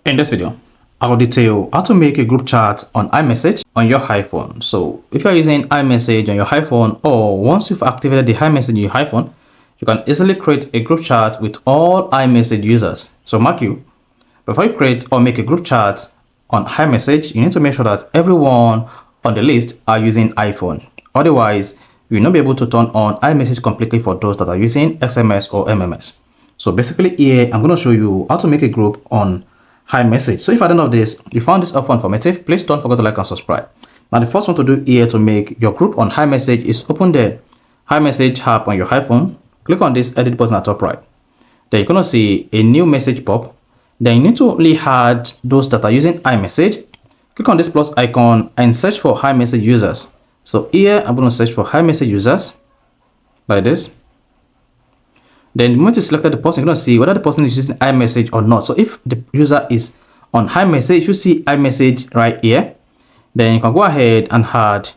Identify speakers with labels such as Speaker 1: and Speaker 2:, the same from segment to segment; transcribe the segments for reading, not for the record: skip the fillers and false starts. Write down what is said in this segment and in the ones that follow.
Speaker 1: In this video, I will detail how to make a group chat on iMessage on your iPhone. So if you're using iMessage on your iPhone, or once you've activated the iMessage in your iPhone, you can easily create a group chat with all iMessage users. So mark you, before you create or make a group chat on iMessage, you need to make sure that everyone on the list are using iPhone. Otherwise, you will not be able to turn on iMessage completely for those that are using SMS or MMS. So basically here, I'm going to show you how to make a group on iMessage. So if at the end of this, you found this helpful informative, please don't forget to like and subscribe. Now the first one to do here to make your group on iMessage is open the iMessage app on your iPhone. Click on this edit button at top right. Then you're going to see a new message pop. Then you need to only add those that are using iMessage. Click on this plus icon and search for iMessage users. So here I'm going to search for iMessage users like this. Then the moment you selected the person, you're going to see whether the person is using iMessage or not. So if the user is on iMessage, you see iMessage right here. Then you can go ahead and add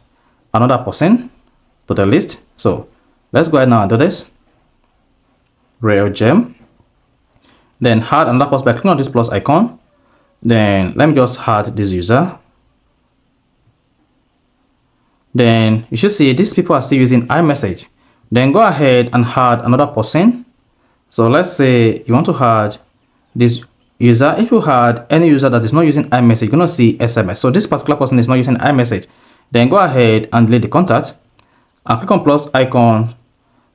Speaker 1: another person to the list. So let's go ahead now and do this. Real gem. Then add another person by clicking on this plus icon. Then let me just add this user. Then you should see these people are still using iMessage. Then go ahead and add another person. So let's say you want to add this user. If you add any user that is not using iMessage, you're going to see SMS. So this particular person is not using iMessage. Then go ahead and delete the contact and click on plus icon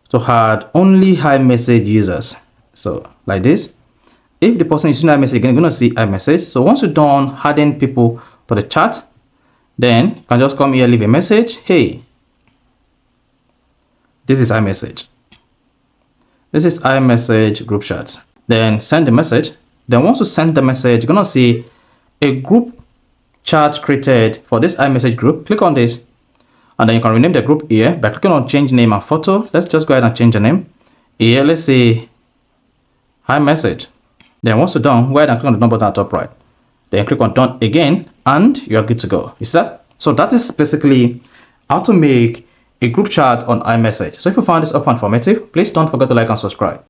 Speaker 1: to add only iMessage users. So like this. If the person is using iMessage, again, you're going to see iMessage. So once you're done adding people to the chat, then you can just come here, leave a message. Hey, this is iMessage. This is iMessage group chat. Then send the message. Then once you send the message, you're going to see a group chat created for this iMessage group. Click on this. And then you can rename the group here by clicking on change name and photo. Let's just go ahead and change the name. Here, let's say iMessage. Then once you're done, go ahead and click on the done button at top right. Then click on done again and you're good to go. You see that? So that is basically how to make a group chat on iMessage. So if you found this helpful and informative, please don't forget to like and subscribe.